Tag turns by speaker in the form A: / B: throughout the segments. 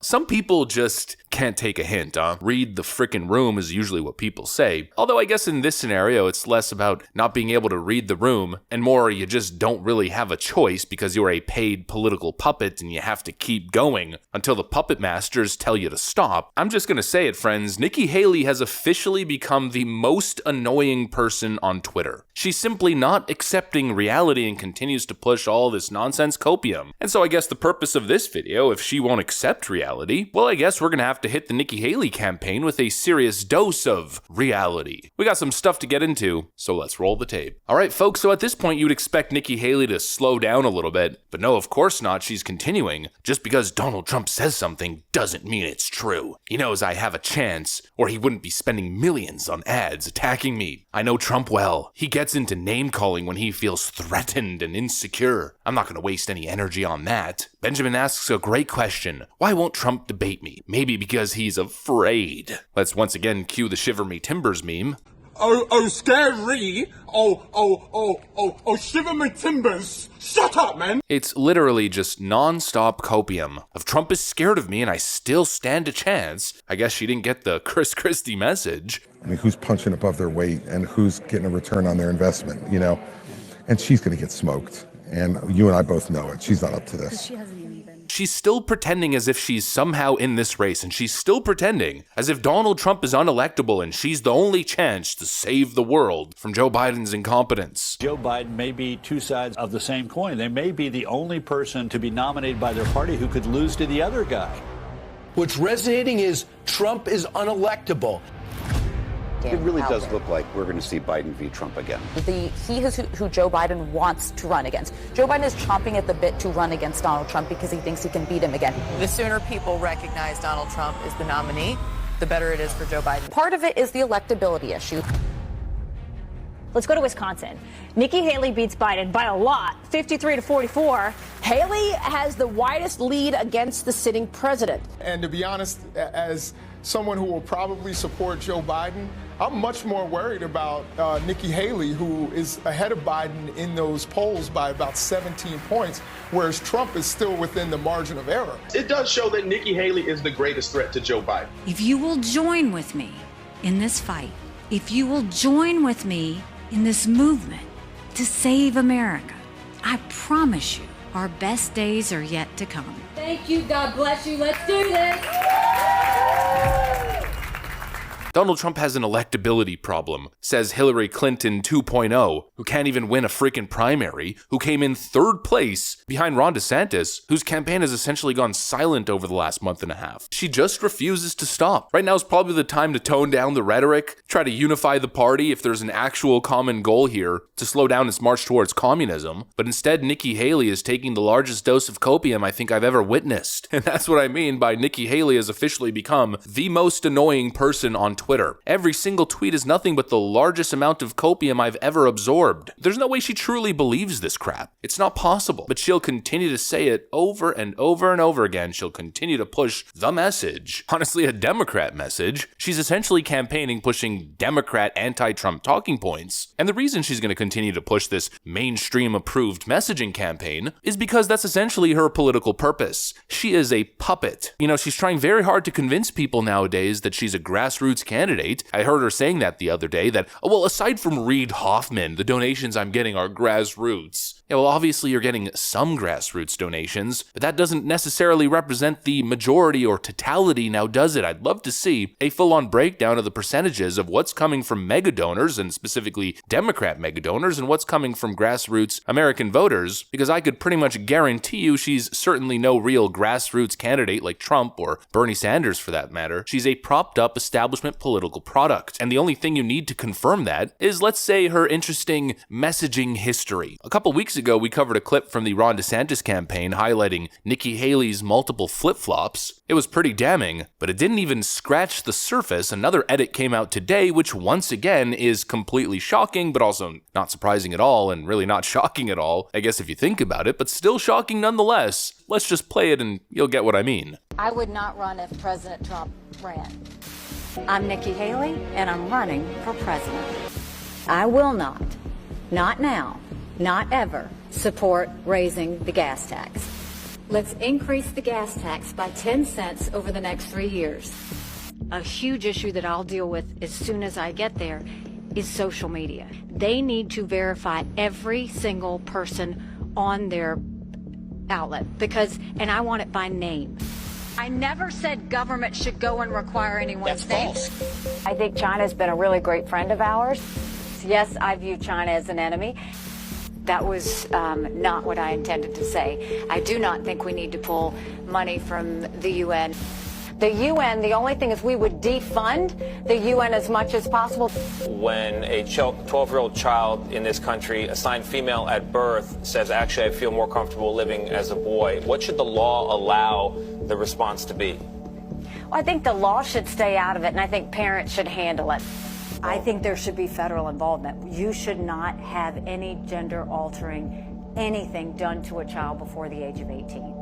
A: Some people just can't take a hint, huh? Read the frickin' room is usually what people say. Although I guess in this scenario, it's less about not being able to read the room and more you just don't really have a choice because you're a paid political puppet and you have to keep going until the puppet masters tell you to stop. I'm just gonna say it, friends. Nikki Haley has officially become the most annoying person on Twitter. She's simply not accepting reality and continues to push all this nonsense copium. And so I guess the purpose of this video, if she won't accept reality, well, I guess we're gonna have to hit the Nikki Haley campaign with a serious dose of reality. We got some stuff to get into, so let's roll the tape. Alright folks, so at this point you'd expect Nikki Haley to slow down a little bit, but no, of course not, she's continuing. Just because Donald Trump says something doesn't mean it's true. He knows I have a chance, or he wouldn't be spending millions on ads attacking me. I know Trump well. He gets into name-calling when he feels threatened and insecure. I'm not gonna waste any energy on that. Benjamin asks a great question. Why won't Trump debate me? Maybe because he's afraid. Let's once again cue the Shiver Me Timbers meme.
B: Oh, scary. Oh, shiver my timbers. Shut up, man.
A: It's literally just non-stop copium of Trump is scared of me and I still stand a chance. I guess she didn't get the Chris Christie message.
C: I mean, who's punching above their weight and who's getting a return on their investment, you know? And she's going to get smoked. And you and I both know it. She's not up to this.
A: She's still pretending as if she's somehow in this race, and she's still pretending as if Donald Trump is unelectable and she's the only chance to save the world from Joe Biden's incompetence.
D: Joe Biden may be two sides of the same coin. They may be the only person to be nominated by their party who could lose to the other guy.
E: What's resonating is Trump is unelectable.
F: It really does look like we're going to see Biden v. Trump again.
G: He is who Joe Biden wants to run against. Joe Biden is chomping at the bit to run against Donald Trump because he thinks he can beat him again.
H: The sooner people recognize Donald Trump as the nominee, the better it is for Joe Biden.
G: Part of it is the electability issue.
I: Let's go to Wisconsin. Nikki Haley beats Biden by a lot, 53-44.
J: Haley has the widest lead against the sitting president.
B: And to be honest, as someone who will probably support Joe Biden, I'm much more worried about Nikki Haley, who is ahead of Biden in those polls by about 17 points, whereas Trump is still within the margin of error.
K: It does show that Nikki Haley is the greatest threat to Joe Biden.
L: If you will join with me in this fight, if you will join with me in this movement to save America, I promise you our best days are yet to come.
I: Thank you. God bless you. Let's do this.
A: Donald Trump has an electability problem, says Hillary Clinton 2.0, who can't even win a freaking primary, who came in third place behind Ron DeSantis, whose campaign has essentially gone silent over the last month and a half. She just refuses to stop. Right now is probably the time to tone down the rhetoric, try to unify the party if there's an actual common goal here to slow down its march towards communism. But instead, Nikki Haley is taking the largest dose of copium I think I've ever witnessed. And that's what I mean by Nikki Haley has officially become the most annoying person on Twitter. Every single tweet is nothing but the largest amount of copium I've ever absorbed. There's no way she truly believes this crap. It's not possible. But she'll continue to say it over and over and over again. She'll continue to push the message. Honestly, a Democrat message. She's essentially campaigning pushing Democrat anti-Trump talking points. And the reason she's going to continue to push this mainstream approved messaging campaign is because that's essentially her political purpose. She is a puppet. You know, she's trying very hard to convince people nowadays that she's a grassroots candidate. I heard her saying that the other day, that, oh, well, aside from Reid Hoffman, the donations I'm getting are grassroots. Yeah, well, obviously you're getting some grassroots donations, but that doesn't necessarily represent the majority or totality, now does it? I'd love to see a full-on breakdown of the percentages of what's coming from mega donors, and specifically Democrat mega donors, and what's coming from grassroots American voters, because I could pretty much guarantee you she's certainly no real grassroots candidate like Trump or Bernie Sanders for that matter. She's a propped-up establishment political product, and the only thing you need to confirm that is, let's say, her interesting messaging history. A couple weeks ago, we covered a clip from the Ron DeSantis campaign highlighting Nikki Haley's multiple flip-flops. It was pretty damning, but it didn't even scratch the surface. Another edit came out today, which once again is completely shocking, but also not surprising at all, and really not shocking at all, I guess if you think about it, but still shocking nonetheless. Let's just play it and you'll get what I mean.
M: I would not run if President Trump ran. I'm Nikki Haley, and I'm running for president. I will not now, not ever, support raising the gas tax. Let's increase the gas tax by 10 cents over the next 3 years. A huge issue that I'll deal with as soon as I get there is social media. They need to verify every single person on their outlet and I want it by name. I never said government should go and require anyone's name. I think China's been a really great friend of ours. Yes, I view China as an enemy. That was not what I intended to say. I do not think we need to pull money from the UN. The UN, the only thing is we would defund the UN as much as possible.
N: When a 12-year-old child in this country assigned female at birth says, actually, I feel more comfortable living as a boy, what should the law allow the response to be?
M: Well, I think the law should stay out of it, and I think parents should handle it. I think there should be federal involvement. You should not have any gender-altering anything done to a child before the age of 18.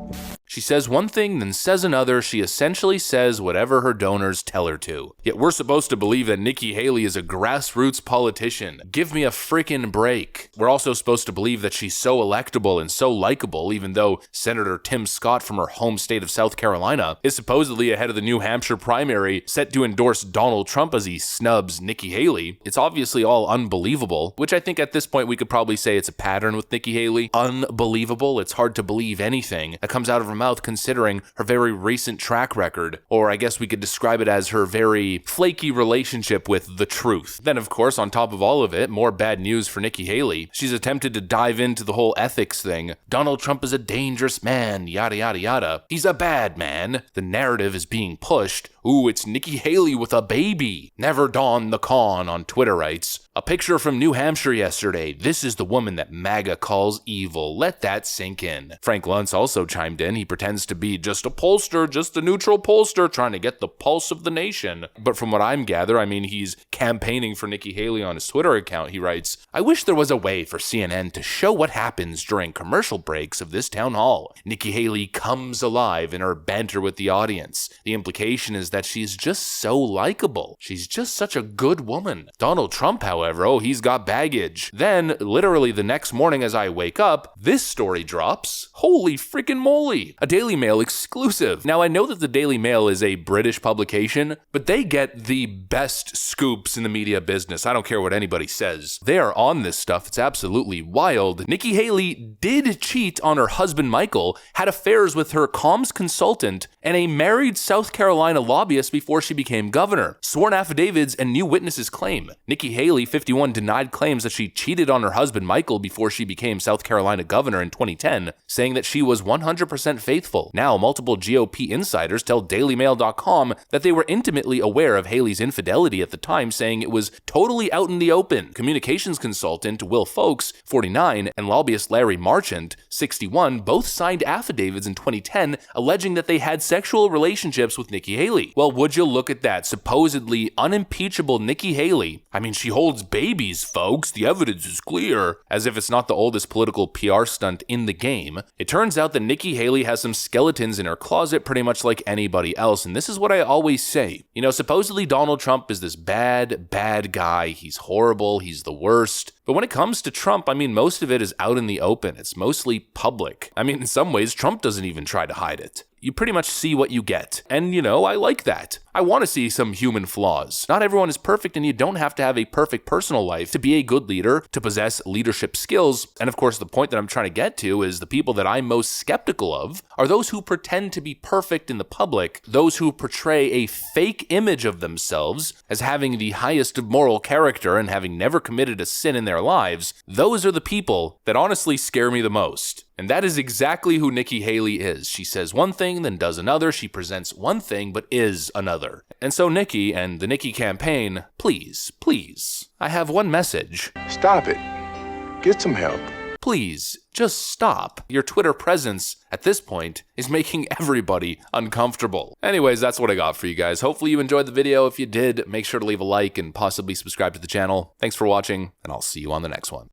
A: She says one thing, then says another. She essentially says whatever her donors tell her to. Yet we're supposed to believe that Nikki Haley is a grassroots politician. Give me a freaking break. We're also supposed to believe that she's so electable and so likable, even though Senator Tim Scott from her home state of South Carolina is supposedly ahead of the New Hampshire primary set to endorse Donald Trump as he snubs Nikki Haley. It's obviously all unbelievable, which I think at this point we could probably say it's a pattern with Nikki Haley. Unbelievable. It's hard to believe anything that comes out of her mouth considering her very recent track record, or I guess we could describe it as her very flaky relationship with the truth. Then of course, on top of all of it, more bad news for Nikki Haley. She's attempted to dive into the whole ethics thing. Donald Trump is a dangerous man, yada yada yada. He's a bad man. The narrative is being pushed. Ooh, it's Nikki Haley with a baby. Never Dawn the Con on Twitter writes, a picture from New Hampshire yesterday. This is the woman that MAGA calls evil. Let that sink in. Frank Luntz also chimed in. He pretends to be just a pollster, just a neutral pollster, trying to get the pulse of the nation. But from what I'm gather, I mean, he's campaigning for Nikki Haley on his Twitter account. He writes, I wish there was a way for CNN to show what happens during commercial breaks of this town hall. Nikki Haley comes alive in her banter with the audience. The implication is that she's just so likable. She's just such a good woman. Donald Trump, however, oh, he's got baggage. Then, literally the next morning as I wake up, this story drops. Holy freaking moly. A Daily Mail exclusive. Now, I know that the Daily Mail is a British publication, but they get the best scoops in the media business. I don't care what anybody says. They are on this stuff. It's absolutely wild. Nikki Haley did cheat on her husband Michael, had affairs with her comms consultant, and a married South Carolina lobbyist before she became governor. Sworn affidavits and new witnesses claim. Nikki Haley, 51, denied claims that she cheated on her husband Michael before she became South Carolina governor in 2010, saying that she was 100% faithful. Now, multiple GOP insiders tell DailyMail.com that they were intimately aware of Haley's infidelity at the time, saying it was totally out in the open. Communications consultant Will Folks, 49, and lobbyist Larry Marchant, 61, both signed affidavits in 2010 alleging that they had sexual relationships with Nikki Haley. Well, would you look at that? Supposedly unimpeachable Nikki Haley. I mean, she holds babies, folks. The evidence is clear. As if it's not the oldest political PR stunt in the game. It turns out that Nikki Haley has some skeletons in her closet pretty much like anybody else, and this is what I always say. You know, supposedly Donald Trump is this bad guy. He's horrible. He's the worst. But when it comes to Trump, I mean, most of it is out in the open. It's mostly public. I mean, in some ways, Trump doesn't even try to hide it. You pretty much see what you get. And, you know, I like that. I want to see some human flaws. Not everyone is perfect, and you don't have to have a perfect personal life to be a good leader, to possess leadership skills. And of course, the point that I'm trying to get to is the people that I'm most skeptical of are those who pretend to be perfect in the public, those who portray a fake image of themselves as having the highest of moral character and having never committed a sin in their lives. Those are the people that honestly scare me the most. And that is exactly who Nikki Haley is. She says one thing, then does another. She presents one thing, but is another. And so Nikki and the Nikki campaign, please, I have one message.
O: Stop it. Get some help.
A: Please, just stop. Your Twitter presence at this point is making everybody uncomfortable. Anyways, that's what I got for you guys. Hopefully you enjoyed the video. If you did, make sure to leave a like and possibly subscribe to the channel. Thanks for watching, and I'll see you on the next one.